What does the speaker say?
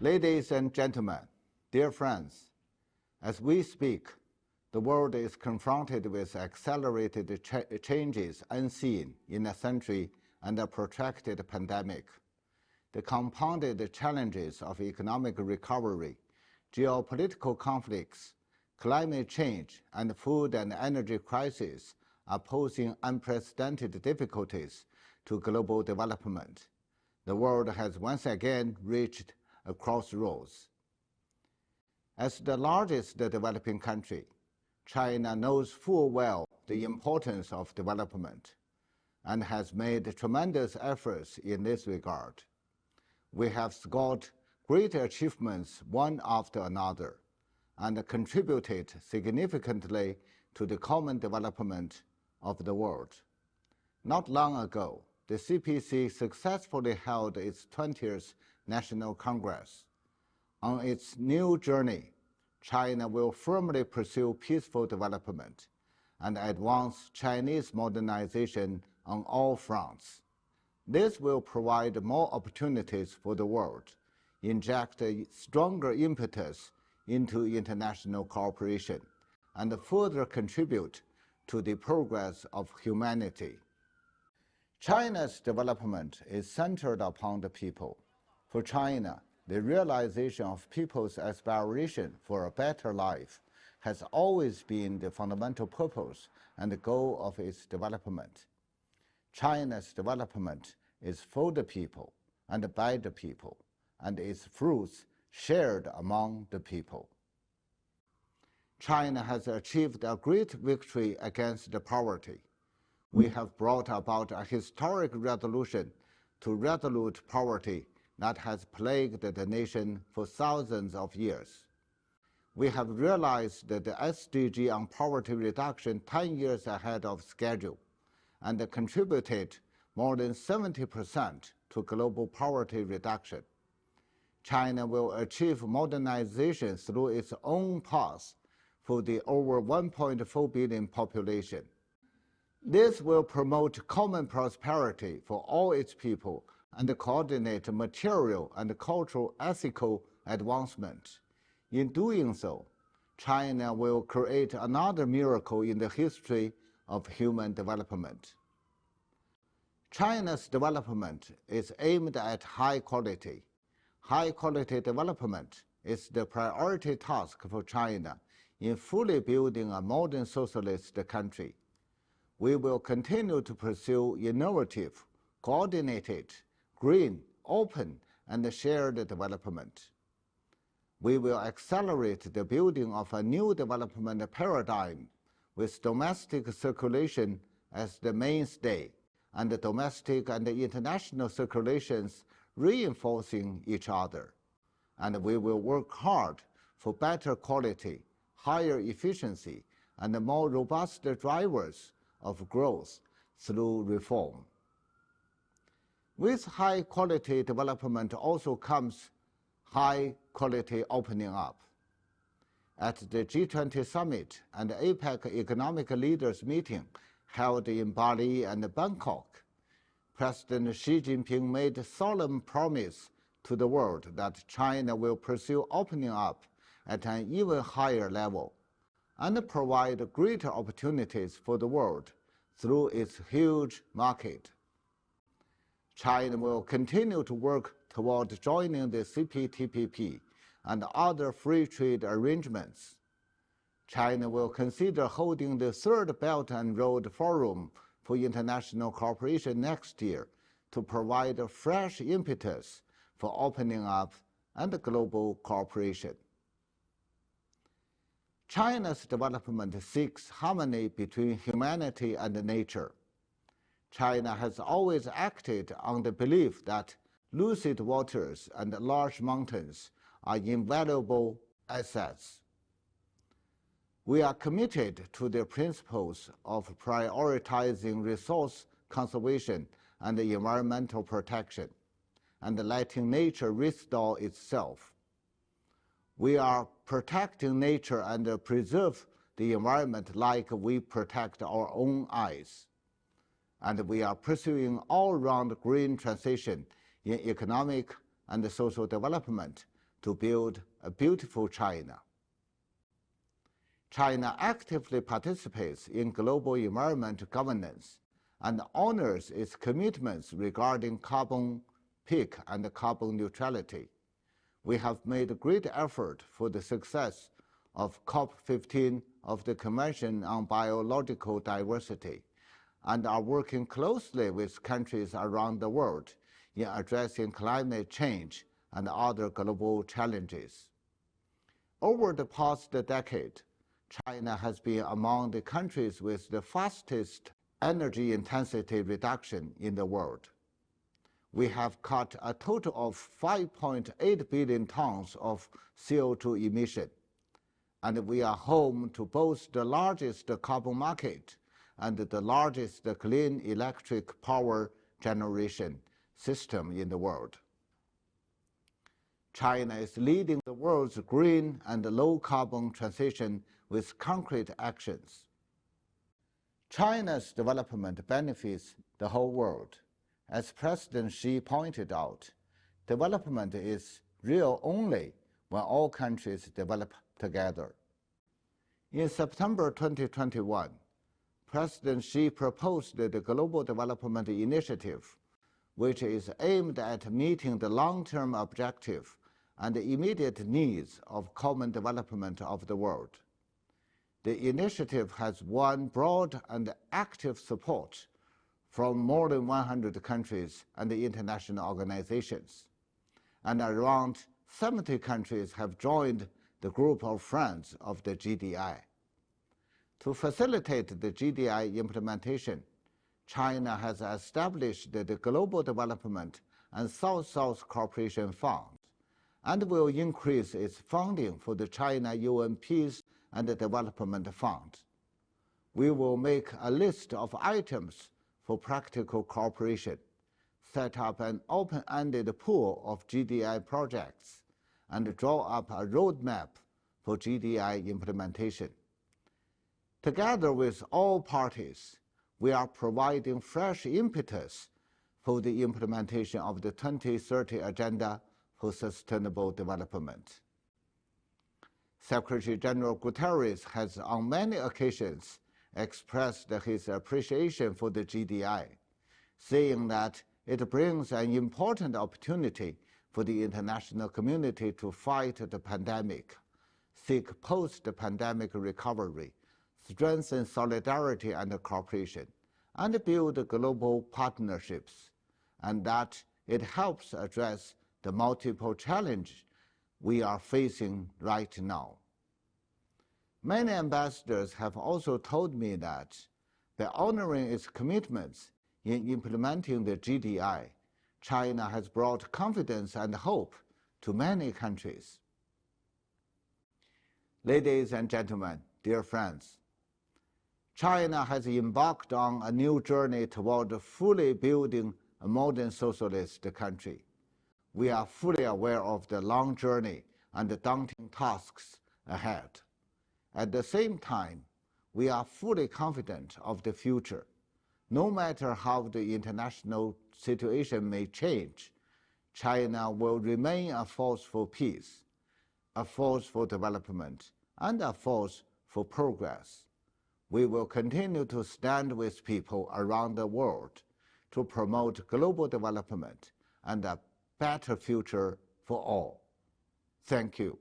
Ladies and gentlemen, dear friends, as we speak, the world is confronted with accelerated changes unseen in a century and a protracted pandemic. The compounded challenges of economic recovery, geopolitical conflicts, climate change, and food and energy crises are posing unprecedented difficulties to global development. The world has once again reached a crossroads. As the largest developing country, China knows full well the importance of development and has made tremendous efforts in this regard. We have scored great achievements one after another and contributed significantly to the common development of the world. Not long ago, the CPC successfully held its 20th National Congress. On its new journey, China will firmly pursue peaceful development and advance Chinese modernization on all fronts. This will provide more opportunities for the world, inject a stronger impetus into international cooperation, and further contribute to the progress of humanity. China's development is centered upon the people. For China, the realization of people's aspiration for a better life has always been the fundamental purpose and the goal of its development. China's development is for the people and by the people, and its fruits shared among the people. China has achieved a great victory against poverty. We have brought about a historic resolution to resolute poverty that has plagued the nation for thousands of years. We have realized the SDG on poverty reduction 10 years ahead of schedule and contributed more than 70% to global poverty reduction. China will achieve modernization through its own path for the over 1.4 billion population. This will promote common prosperity for all its people and coordinate material and cultural ethical advancement. In doing so, China will create another miracle in the history of human development. China's development is aimed at high quality. High quality development is the priority task for China in fully building a modern socialist country. We will continue to pursue innovative, coordinated, green, open, and shared development. We will accelerate the building of a new development paradigm with domestic circulation as the mainstay and the domestic and international circulations reinforcing each other. And we will work hard for better quality, higher efficiency, and more robust drivers of growth through reform. With high-quality development also comes high-quality opening up. At the G20 Summit and APEC Economic Leaders Meeting held in Bali and Bangkok, President Xi Jinping made a solemn promise to the world that China will pursue opening up at an even higher level and provide greater opportunities for the world through its huge market. China will continue to work toward joining the CPTPP and other free trade arrangements. China will consider holding the Third Belt and Road Forum for International Cooperation next year to provide a fresh impetus for opening up and global cooperation. China's development seeks harmony between humanity and nature. China has always acted on the belief that lucid waters and large mountains are invaluable assets. We are committed to the principles of prioritizing resource conservation and environmental protection, and letting nature restore itself. We are protecting nature and preserve the environment like we protect our own eyes. And we are pursuing all-round green transition in economic and social development to build a beautiful China. China actively participates in global environmental governance and honors its commitments regarding carbon peak and carbon neutrality. We have made great effort for the success of COP15 of the Convention on Biological Diversity and are working closely with countries around the world in addressing climate change and other global challenges. Over the past decade, China has been among the countries with the fastest energy intensity reduction in the world. We have cut a total of 5.8 billion tons of CO2 emission, and we are home to both the largest carbon market and the largest clean electric power generation system in the world. China is leading the world's green and low-carbon transition with concrete actions. China's development benefits the whole world. As President Xi pointed out, development is real only when all countries develop together. In September 2021, President Xi proposed the Global Development Initiative, which is aimed at meeting the long-term objective and the immediate needs of common development of the world. The initiative has won broad and active support from more than 100 countries and international organizations, and around 70 countries have joined the group of friends of the GDI. To facilitate the GDI implementation, China has established the Global Development and South-South Cooperation Fund and will increase its funding for the China UN Peace and Development Fund. We will make a list of items for practical cooperation, set up an open-ended pool of GDI projects, and draw up a roadmap for GDI implementation. Together with all parties, we are providing fresh impetus for the implementation of the 2030 Agenda for Sustainable Development. Secretary General Guterres has on many occasions expressed his appreciation for the GDI, saying that it brings an important opportunity for the international community to fight the pandemic, seek post-pandemic recovery, strengthen solidarity and cooperation, and build global partnerships, and that it helps address the multiple challenges we are facing right now. Many ambassadors have also told me that by honoring its commitments in implementing the GDI, China has brought confidence and hope to many countries. Ladies and gentlemen, dear friends, China has embarked on a new journey toward fully building a modern socialist country. We are fully aware of the long journey and the daunting tasks ahead. At the same time, we are fully confident of the future. No matter how the international situation may change, China will remain a force for peace, a force for development, and a force for progress. We will continue to stand with people around the world to promote global development and a better future for all. Thank you.